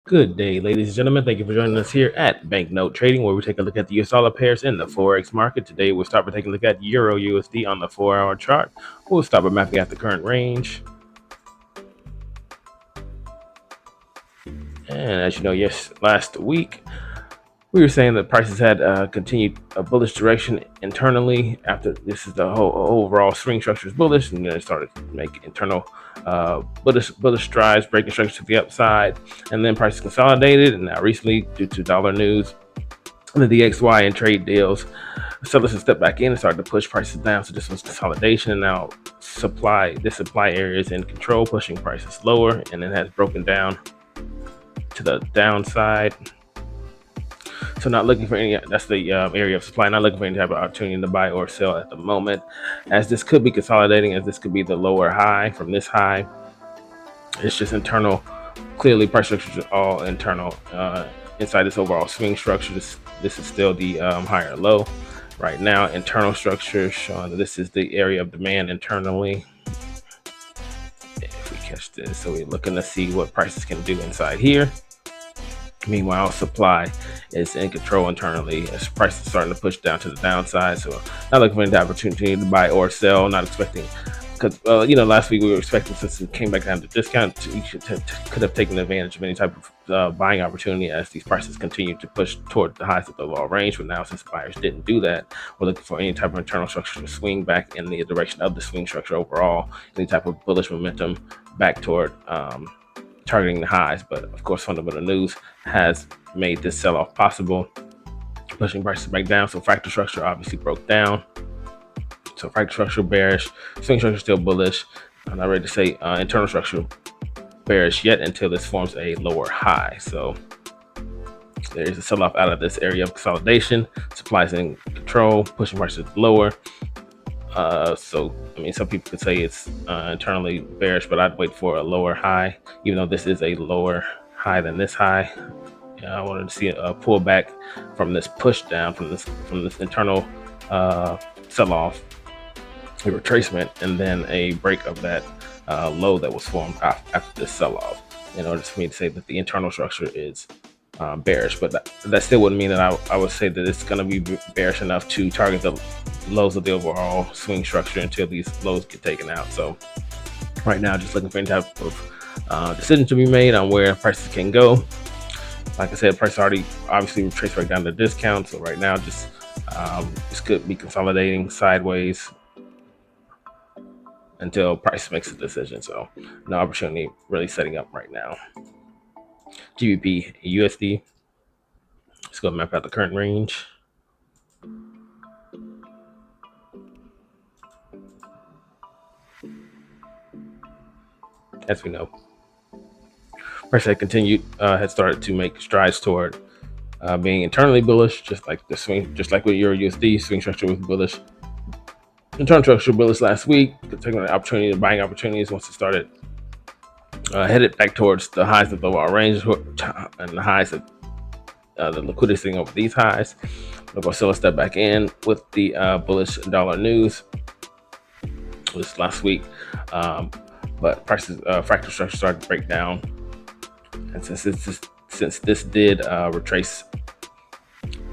Good day, ladies and gentlemen. Thank you for joining us here at Banknote Trading, where we take a look at the US dollar pairs in the Forex market. Today, we'll start by taking a look at Euro USD on the 4-hour chart. We'll start by mapping out the current range. And as you know, last week, we were saying that prices had continued a bullish direction internally. After this is the whole overall swing structure is bullish, and then it started to make internal bullish strides, breaking structure to the upside, and then prices consolidated. And now recently, due to dollar news and the DXY and trade deals, sellers have stepped back in and started to push prices down. So this was consolidation, and now supply area is in control, pushing prices lower, and it has broken down to the downside. So not looking for any, that's the area of supply, not looking for any type of opportunity to buy or sell at the moment, as this could be consolidating, as this could be the lower high from this high. It's just internal. Clearly, price structure is all internal. Inside this overall swing structure, this is still the higher low. Right now, internal structure showing that this is the area of demand internally. If we catch this, so we're looking to see what prices can do inside here. Meanwhile, supply is in control internally as prices starting to push down to the downside. So not looking for any opportunity to buy or sell. Not expecting, because last week we were expecting, since it came back down to discount, you could have taken advantage of any type of buying opportunity as these prices continue to push toward the highs of the lower range. But now, since buyers didn't do that, we're looking for any type of internal structure to swing back in the direction of the swing structure overall. Any type of bullish momentum back toward targeting the highs. But of course, fundamental news has made this sell-off possible, pushing prices back down. So fractal structure obviously broke down. So fractal structure bearish, swing structure still bullish. I'm not ready to say internal structure bearish yet until this forms a lower high. So there's a sell-off out of this area of consolidation. Supply is in control, pushing prices lower. So I mean, some people could say it's internally bearish, but I'd wait for a lower high, even though this is a lower high than this high. I wanted to see a pullback from this push down, from this internal sell-off, a retracement, and then a break of that low that was formed after this sell-off, in order for me to say that the internal structure is bearish. But that still wouldn't mean that I would say that it's going to be bearish enough to target the lows of the overall swing structure until these lows get taken out. So right now, just looking for any type of decision to be made on where prices can go. Like I said, price already obviously retraced right down to discount. So right now, just this could be consolidating sideways until price makes a decision. So no opportunity really setting up right now. GBP USD. Let's go map out the current range. As we know, price had started to make strides toward being internally bullish, just like with Euro USD. Swing structure was bullish. Internal structure bullish last week, taking an opportunity, buying opportunities once it started headed back towards the highs of the overall range and the highs of the liquidity sitting over these highs. Of course, still a step back in with the bullish dollar news this last week. But prices, fractal structure started to break down, and since this did retrace,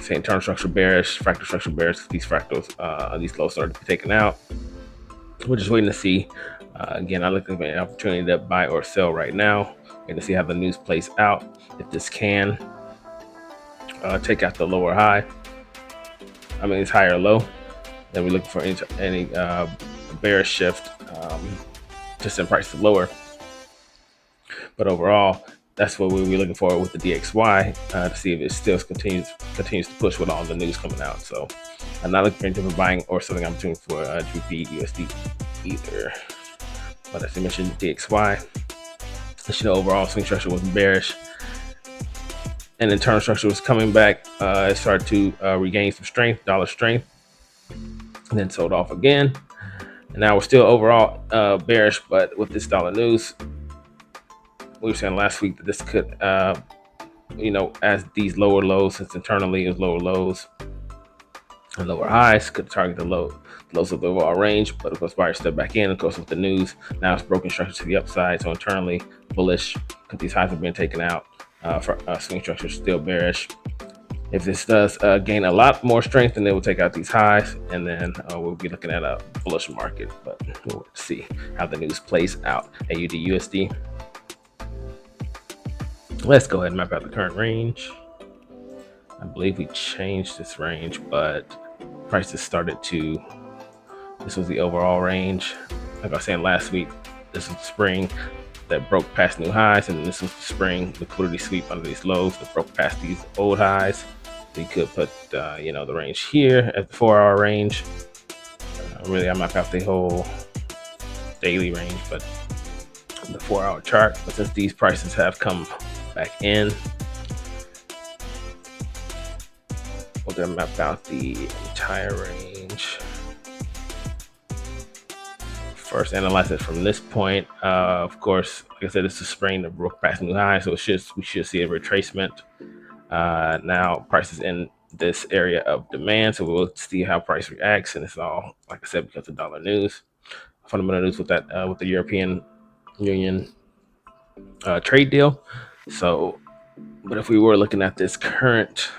say internal structure bearish, fractal structure bearish, these fractals, these lows started to be taken out. We're just waiting to see. Again, I'm looking for an opportunity to buy or sell right now. Waiting to see how the news plays out. If this can take out the lower high, it's higher low, then we're looking for any bearish shift to send prices lower. But overall, that's what we'll be looking for with the DXY to see if it still continues to push with all the news coming out. So I'm not looking for anything for buying or selling opportunity for GBP USD either. But as I mentioned, DXY, overall swing structure was bearish, and internal structure was coming back. It started to regain some strength, dollar strength, and then sold off again. And now we're still overall bearish, but with this dollar news, we were saying last week that this could, as these lower lows, since internally is lower lows and lower highs, could target the lows of the overall range. But of course, buyers step back in. Of course, with the news, now it's broken structure to the upside. So internally bullish, because these highs have been taken out. for swing structure still bearish. If this does gain a lot more strength, then it will take out these highs, and then we'll be looking at a bullish market. But we'll see how the news plays out. AUD USD. Let's go ahead and map out the current range. I believe we changed this range, but prices started to. This was the overall range. Like I was saying last week, this was the spring that broke past new highs, and this was the spring liquidity sweep under these lows that broke past these old highs. So you could put the range here at the 4-hour range. Really, I map out the whole daily range, but the 4-hour chart. But since these prices have come back in, we're gonna map out the entire range. First, analyze it from this point. Of course, like I said, this is spring that broke past new highs, so we should see a retracement. Now prices in this area of demand, so we'll see how price reacts, and it's all, like I said, because of dollar news, fundamental news with that with the European Union trade deal. So, but if we were looking at this current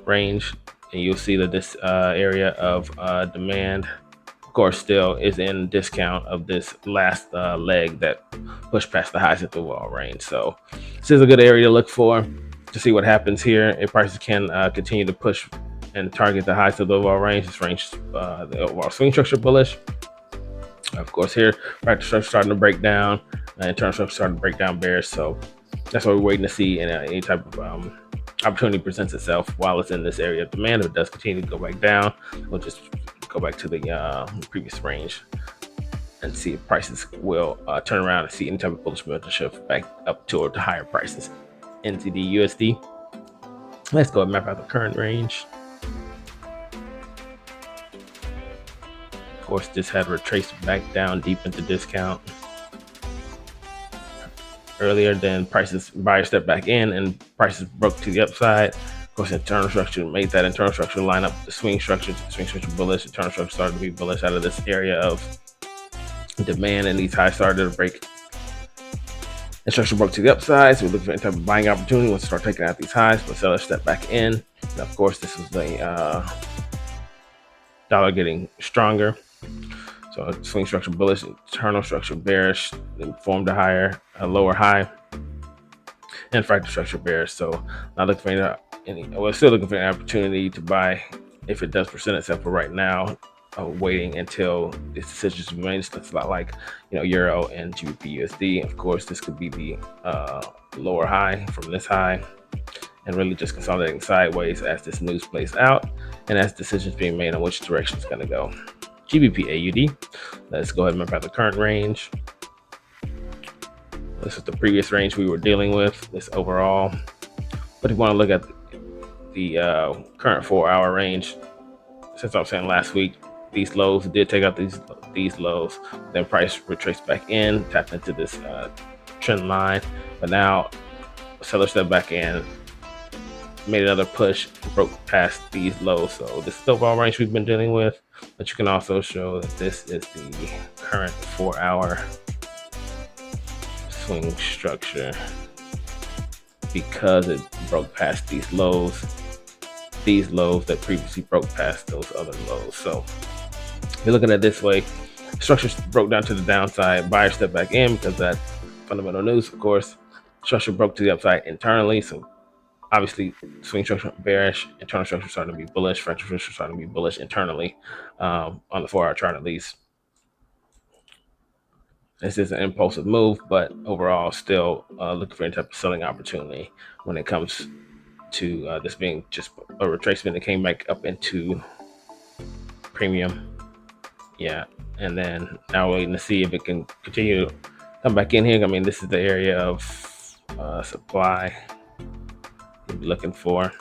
range, and you'll see that this area of demand, of course, still is in discount of this last leg that pushed past the highs at the wall range. So this is a good area to look for to see what happens here. If prices can continue to push and target the highs of the overall range, this range, the overall swing structure bullish. Of course, here fractal structure starting to break down, internal structure starting to break down bearish. So that's what we're waiting to see, and any type of opportunity presents itself while it's in this area of demand. If it does continue to go back down, we'll just go back to the previous range and see if prices will turn around and see any type of bullish momentum shift back up toward the higher prices. NZD USD. Let's go and map out the current range. Of course, this had retraced back down deep into discount earlier. Then prices buyer stepped back in and prices broke to the upside. Of course, internal structure made that internal structure line up the swing structure. The swing structure bullish. Internal structure started to be bullish out of this area of demand, and these highs started to break. The structure broke to the upside, so we're looking for any type of buying opportunity once we start taking out these highs. But sellers step back in. And of course, this was the dollar getting stronger. So swing structure bullish, internal structure bearish, then formed a lower high, and fractal structure bearish. So not looking for we're still looking for an opportunity to buy if it does present itself. But right now, waiting until this decision is made. This looks a lot like Euro and GBP USD. Of course, this could be the lower high from this high, and really just consolidating sideways as this news plays out and as decisions being made on which direction it's going to go. GBP AUD. Let's go ahead and map out the current range. This is the previous range we were dealing with, this overall. But if you want to look at the current 4-hour range, since I was saying last week, these lows did take out these lows. Then price retraced back in, tapped into this trend line. But now sellers stepped back in, made another push, broke past these lows. So this is the overall range we've been dealing with. But you can also show that this is the current 4-hour swing structure because it broke past these lows that previously broke past those other lows. So if you're looking at it this way, structure broke down to the downside, buyer stepped back in because that fundamental news, of course. Structure broke to the upside internally, so obviously swing structure bearish, internal structure starting to be bullish, fractal structure starting to be bullish internally on the 4-hour chart at least. This is an impulsive move, but overall still looking for any type of selling opportunity when it comes to this being just a retracement that came back up into premium. Yeah, and then now we're waiting to see if it can continue to come back in here. I mean, this is the area of supply you'll be looking for,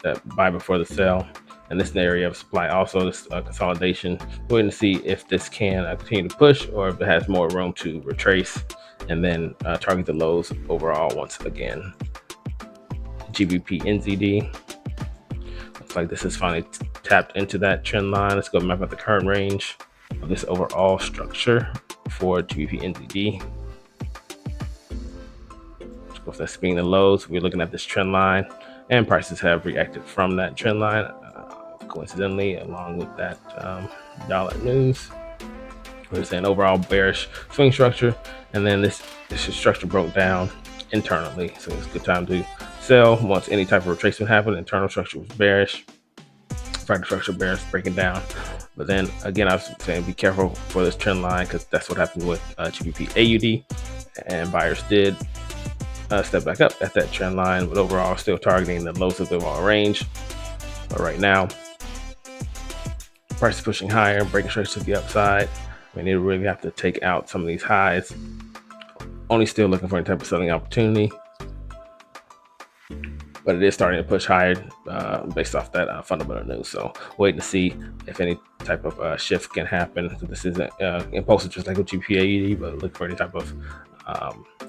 that buy before the sell, and this is the area of supply also, this consolidation. We're waiting to see if this can continue to push or if it has more room to retrace and then target the lows overall once again. GBP NZD. Looks like this is finally tapped into that trend line. Let's go map out the current range of this overall structure. for GBP NZD. Of course, that's being the lows. We're looking at this trend line, and prices have reacted from that trend line, coincidentally, along with that dollar news. We're saying overall bearish swing structure, and then this structure broke down internally, so it's a good time to sell once any type of retracement happened. Internal structure was bearish, fractal structure bearish, breaking down. But then again, I was saying be careful for this trend line, because that's what happened with GBP AUD, and buyers did step back up at that trend line, but overall still targeting the lows of the overall range. But right now, price is pushing higher, breaking straight to the upside. I mean, they really have to take out some of these highs. Only still looking for any type of selling opportunity, but it is starting to push higher based off that fundamental news. So waiting to see if any type of shift can happen. So this isn't impulsive, just like with GPAED, but look for any type of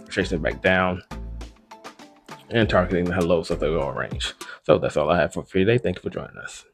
chasing back down and targeting the lows of the overall range. So that's all I have for today. Thank you for joining us.